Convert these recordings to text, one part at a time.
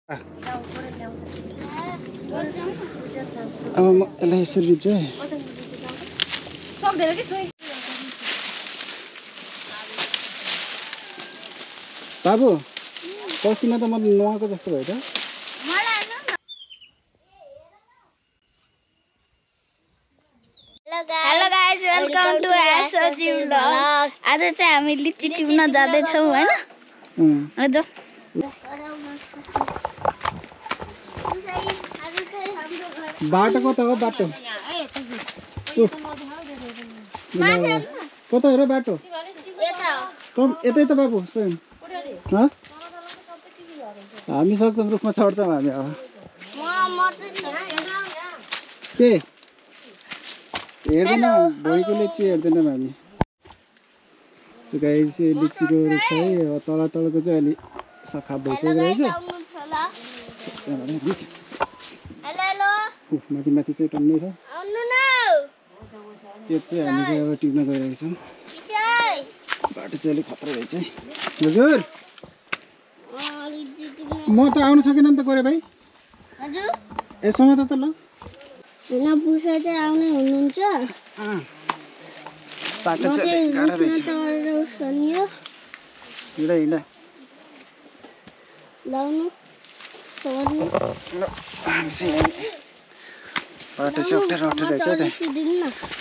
अब यसलाई यसरी रिप्छु है। बाबु पसिना त म नुहाएको जस्तो भयो त। हेलो गाइज वेलकम टु एसओजी व्लग। आज चाहिँ हामी लिची टिप्न जाँदै छौं हैन? हजुर। बाटो कता हो बाटो? कता हो र बाटो? कम यतै त बाबु स्वयं। हामी सक्छौँ रुखमा चढ्छौँ हामी अब। के हेर्दैन भोइको लिची हेर्दैनौँ हामी। सो गाइस यो लिचीको रुख छ है। तल तलको चाहिँ अलि सखा भइसकेको रहेछ। माथि माथि चाहिँ टन्नै छ। यो चाहिँ हामी चाहिँ अब टिप्न गइरहेको छौँ। बाटो चाहिँ अलिक खतरा रहेछ है। हजुर म त आउन सकेन नि त गरे भाइ। हजुर ए समात त ल। हैन पुसा चाहिँ आउने हुनुहुन्छ। बाटो चाहिँ गाह्रो रहेछ। चढेर उसनियो हिँड हिँड लाउनु चढ्नु। हामी चाहिँ बाटो चाहिँ अप्ठ्यारो अप्ठ्यारो रहेछ त।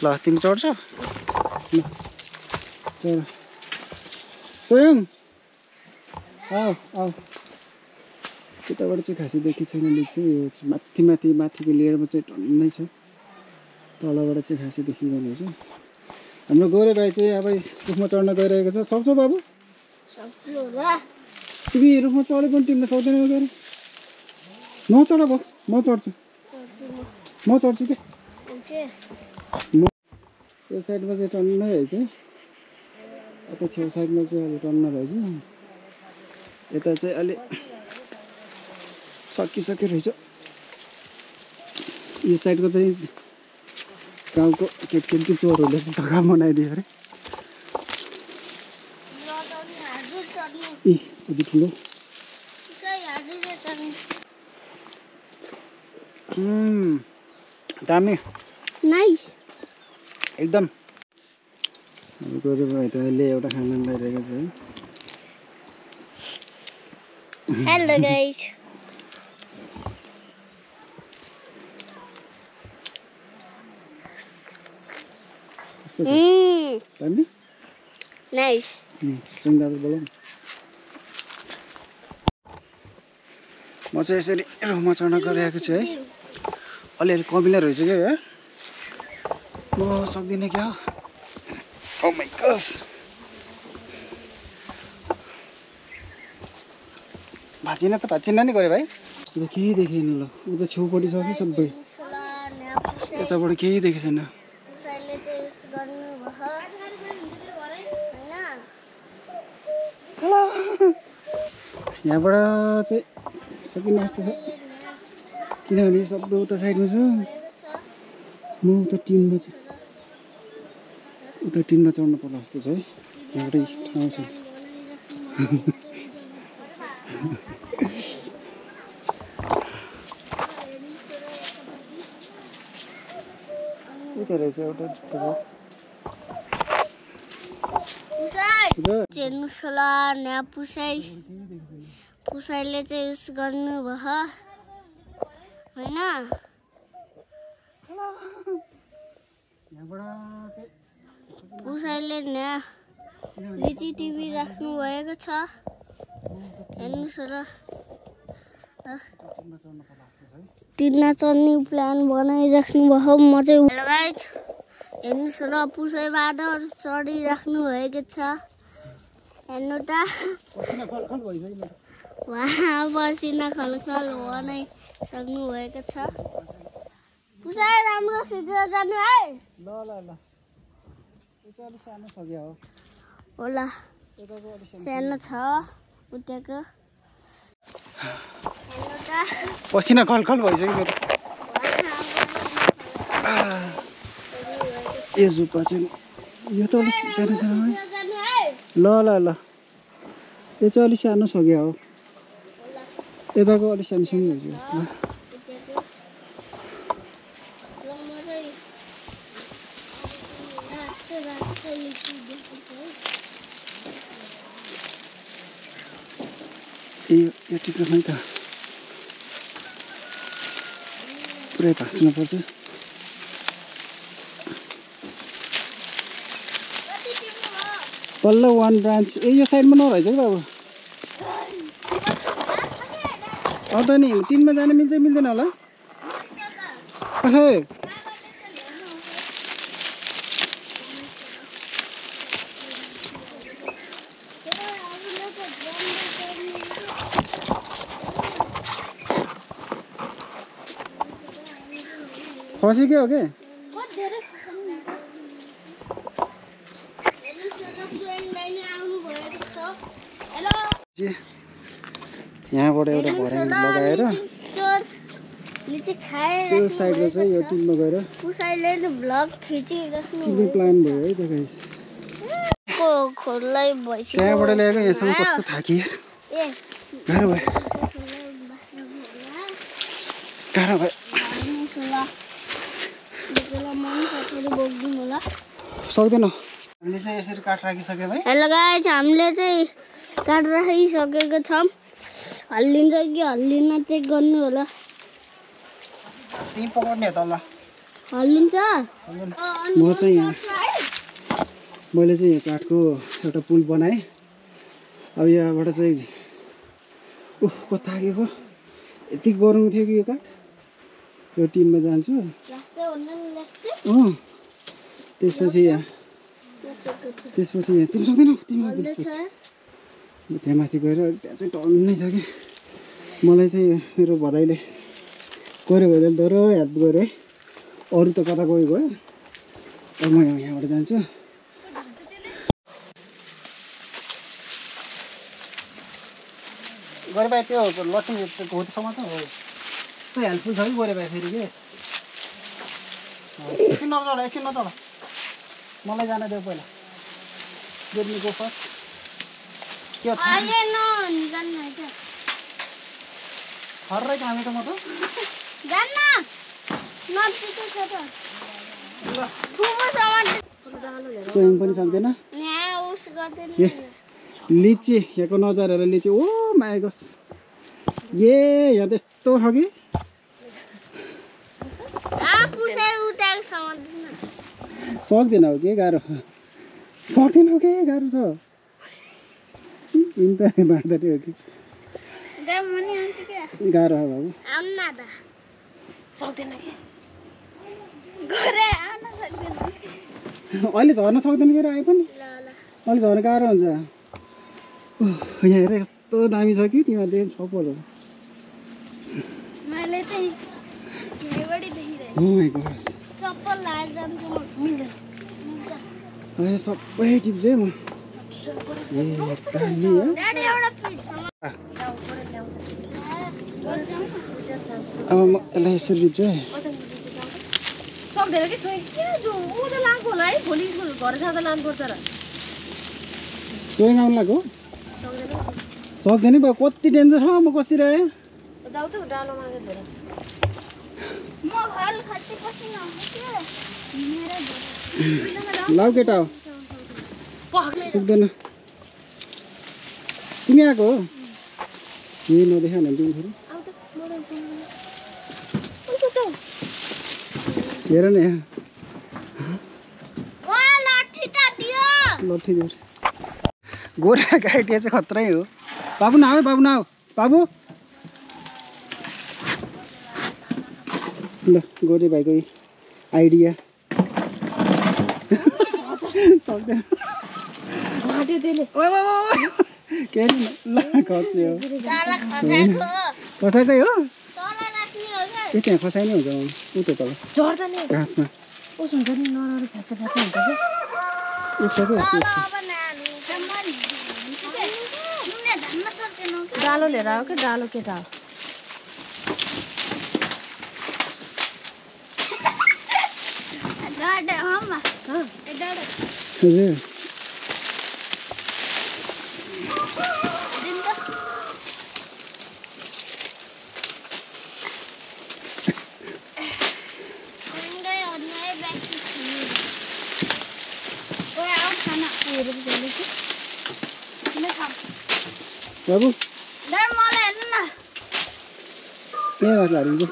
ल तिमी चढ्छौ? चढ स्वयं आऊ आऊ। त्यताबाट चाहिँ खासै देखि छैन लिची। माथि माथि माथिको लेयरमा चाहिँ टन्नै छ। तलबाट चाहिँ खासै देखिँदैन रहेछ। हाम्रो गोरे भाइ चाहिँ अब रुखमा चढ्न गइरहेको छ। सक्छौ बाबु? सक्छु होला। तिमी रुखमा चढे पनि टिप्न सक्दैनौ गरे। नचढ अब म चढ्छु। म चढ्छु के। ओके। यो साइडमा चाहिँ टन्नै रहेछ है। यता छेउ साइडमा चाहिँ अलि टन्न रहेछ। यता चाहिँ अलि सकिसक्यो रहेछ। यो साइडको चाहिँ गाउँको केटी चोरहरूले चाहिँ सखा बनाइदियो अरे। कति ठुलो दामी नाइस एकदम। अब गोरे भाइ त अहिले एउटा खाना ल्याइरहेको छ है। Hello guys. दामी नाइस। दाजु बोलाउँ। म चाहिँ यसरी रुखमा चढ्न गइरहेको छु है। अलिअलि कमिला रहेछ क्या है। म सक्दिनँ क्या। ओ माइ गॉड। भाँचिन त भाँचिन नि गरे भाइ। केही देखेन ल। उता छेउपट्टि छ कि सबै। यताबाट केही देखेको छैन। यहाँबाट चाहिँ सकिने जस्तो छ। किनभने सबै उता साइडमा छ। म उता टिनमा चाहिँ उता टिनमा चढ्नु पर्ला जस्तो छ है। एउटै ठाउँ छ। उता रहेछ एउटा हेर्नुहोस् होला यहाँ पुसाइले चाहिँ उस गर्नुभयो होइन। पुसाइले यहाँ लिची टिभी राख्नु भएको छ। हेर्नुहोस् होला तिनमा चढ्ने प्लान बनाइराख्नु भयो। म चाहिँ हेलो गाइस हेर्नुहोस् होला पुसाइबाट चढिराख्नु भएको छ। हेर्नु त वहाँ पसिना खलखल हुनै सक्नु भएको छ। पुसाइ राम्रो सिधै जानु है। ल ल ल। यो चाहिँ अलि सानो छ क्या हो। होला सानो छ उताको। हेर्नु त पसिना खलखल भइसक्यो मेरो। यो जुप्पा चाहिँ यो त अलिक सानो सानो है। ल ल ल। यो चाहिँ अलिक सानो छ क्या हो। यताको अलिक सानो सानो हुन्छ यो टिप्न त पुरै भाँच्नुपर्छ पल्लो 1 ब्रान्च यो साइडमा नरहेछ कि बाबु त नि 3 मा जान मिल्छ मिल्दैन होला खै खसेको हो के यहाँबाट एउटा भर्याङ लगाएर त्यो साइडमा चाहिँ यो टिममा गएर टिप्ने प्लान भयो है देखाइस त्यहाँबाट ल्याएको यहाँसम्म कस्तो थाकिए गाह्रो भयो सक्दैन हामीले चाहिँ यसरी काठ राखिसक्यौँ है हेलो गाइस हामीले चाहिँ काठ राखिसकेको छौँ हल्लिन्छ कि हल्लिन्न चेक गर्नु होला तिमी पकाउने त ल हल्लिन्छ म चाहिँ यहाँ मैले चाहिँ यो काठको एउटा पुल बनाएँ अब यहाँबाट चाहिँ कस्तो थाकेको यति गरौँ थियो कि यो काठ यो टिममा जान्छु त्यसपछि यहाँ तिमी सक्दैनौ त्यहाँ माथि गएर त्यहाँ चाहिँ टन्नै छ कि मलाई चाहिँ मेरो भदाइले गऱ्यो भने डह्रो हेल्प गऱ्यो है अरू त कता गयो अब म यहाँबाट जान्छु गरे भाइ त्यो लट्ठी घोटीसम्म त हो त्यो हेल्पफुल छ कि गरे भाइ फेरि के एकछिन नचल मलाई जान देऊ पहिला गेटमी गो फर्स्ट के हर्रै हामी त म त स्वयं पनि सक्दैन ए लिची यहाँको नजारा लिची ओ माया गस यहाँ त्यस्तो छ कि सक्दैन हो के गाह्रो सक्दैन हो के गाह्रो छ इन्टारे बाँदरी हो कि गाह्रो हो बाबु अहिले झर्न सक्दैन के आए पनि अहिले झर्न गाह्रो हुन्छ यहाँ हेर यस्तो दामी छ कि तिमीहरू छ पल्लो सबै टिप्छ है म अब म यसलाई यसरी टिप्छु है स्वयं आउनु लाग्यो सक्दैन भयो कति डेन्जर छ म कसिरहेँ लाउ केटा हो सक्दैन तिमी आएको हो यही नदेखा न तिमी फेरि हेर न यहाँ लट्ठी दियो गोरा गाइडिया चाहिँ खत्रै हो बाबु न आऊ बाबु ल गोरे भाइको आइडिया सक्दैन के ल खस्यो खसाएकै हो के त्यहाँ खसाइ नै हुन्छ उ त तल घाँसमा डालो लिएर आऊ के डालो केटा हो हजुर बाबु मलाई हेर्नु न त्यहाँ गर्छ हारिन्छ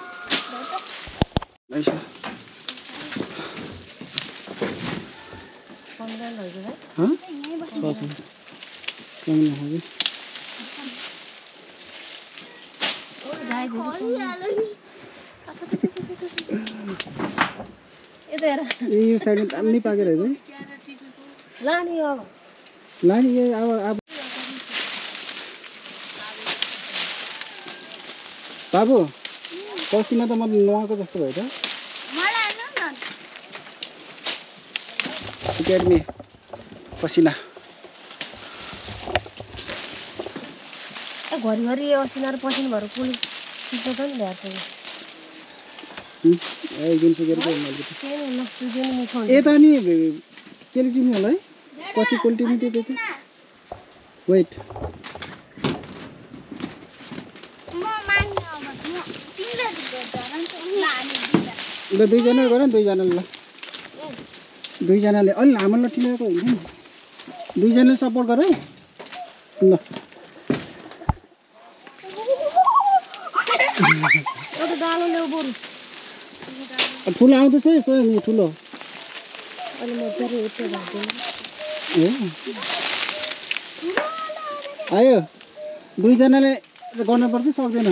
यो साइडमा दामी पाकेर है लाने अब बाबु पसिना त म नुहाएको जस्तो भयो त एकाडेमी पसिना घरिघरि असिनाहरू पसिना भएर पुलिस चिसो त नि ल्याएको यता नि केले टिमी होला है पछि कोल टिमी त्यो वेट ल दुईजना गर न दुईजनाले अलि लामो लट्ठी ल्याएको हुन्छ नि दुईजनाले सपोर्ट गर है ल ठुलो आउँदैछ है स्वयं नि ठुलो आयो दुईजनाले गर्नुपर्छ सक्दैन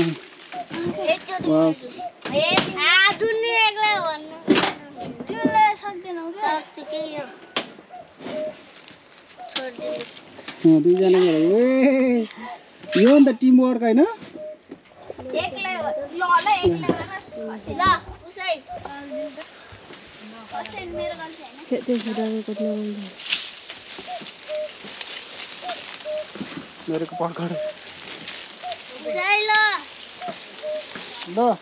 दुईजना यो अन्त टिम वर्क होइन मेरो पकड ल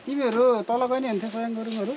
तिमीहरू तल गयो नि हुन्थ्यो स्वयं गरुङहरू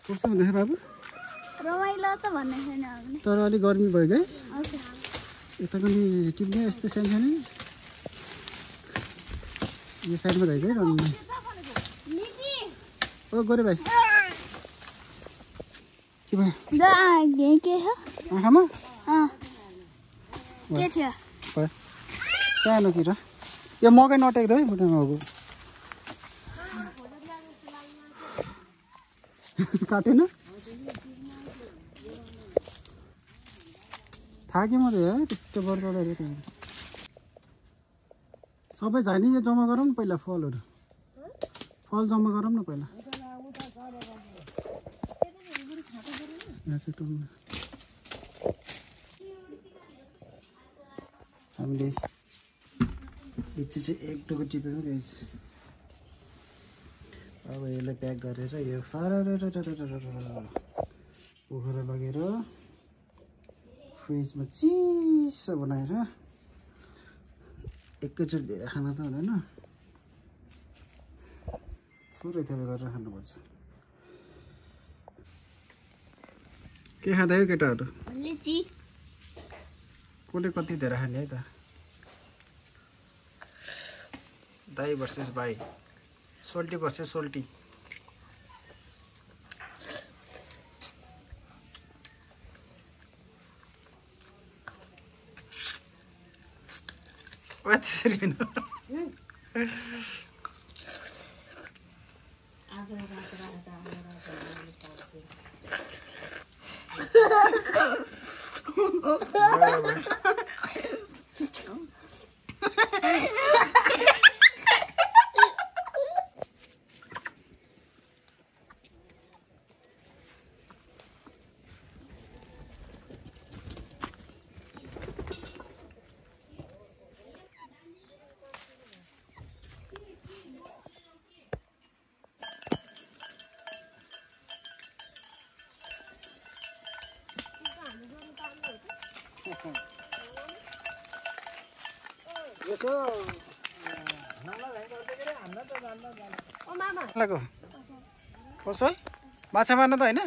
कस्तो हुँदैछ बाबु रमाइलो त भन्ने छैन तर अलिक गर्मी भयो क्या यता पनि टिप्ने यस्तो सानो यो साइडमा रहेछ है गर्मी ओ गरे भाइ के भयो के छ आँखामा के थियो सानो किरा यो मकै नटेक्दो है बुढामा हो काटेन थाके मात्रै है त्यस्तो बर्दाउँदै सबै छ नि यो जम्मा गरौँ न पहिला फल जम्मा गरौँ न पहिला हामीले लिची चाहिँ एक टुक्रो टिपेको गएछ अब यसलाई प्याक गरेर यो पोखरा लगेर फ्रिजमा चिसो बनाएर एकैचोटि धेरै खाना त हुँदैन थोरै थोरै गरेर खानुपर्छ। के खाँदै हो केटाहरू? लिची। कसले कति धेरै खाने है त? दाई भर्सेस भाइ, सोल्टी भर्सेस सोल्टी। त्यसरी होइन। कसो माछा मार्न त होइन?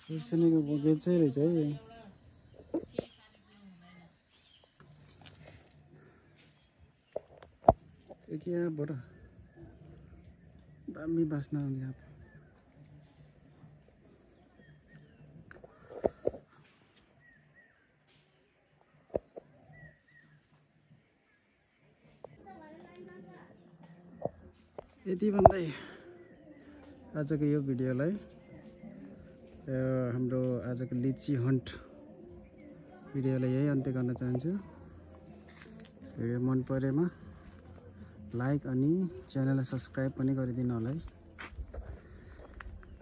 खुर्सानीको बगैँचै रहेछ है। यहाँबाट दामी बास्ना आउने अब। यति भन्दै आजको यो भिडियोलाई हाम्रो आजको लिची हन्ट भिडियोलाई यही अन्त्य गर्न चाहन्छु। भिडियो मन परेमा लाइक अनि च्यानललाई सब्सक्राइब पनि गरिदिनु होला है।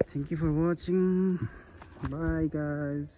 Thank you for watching. Bye guys.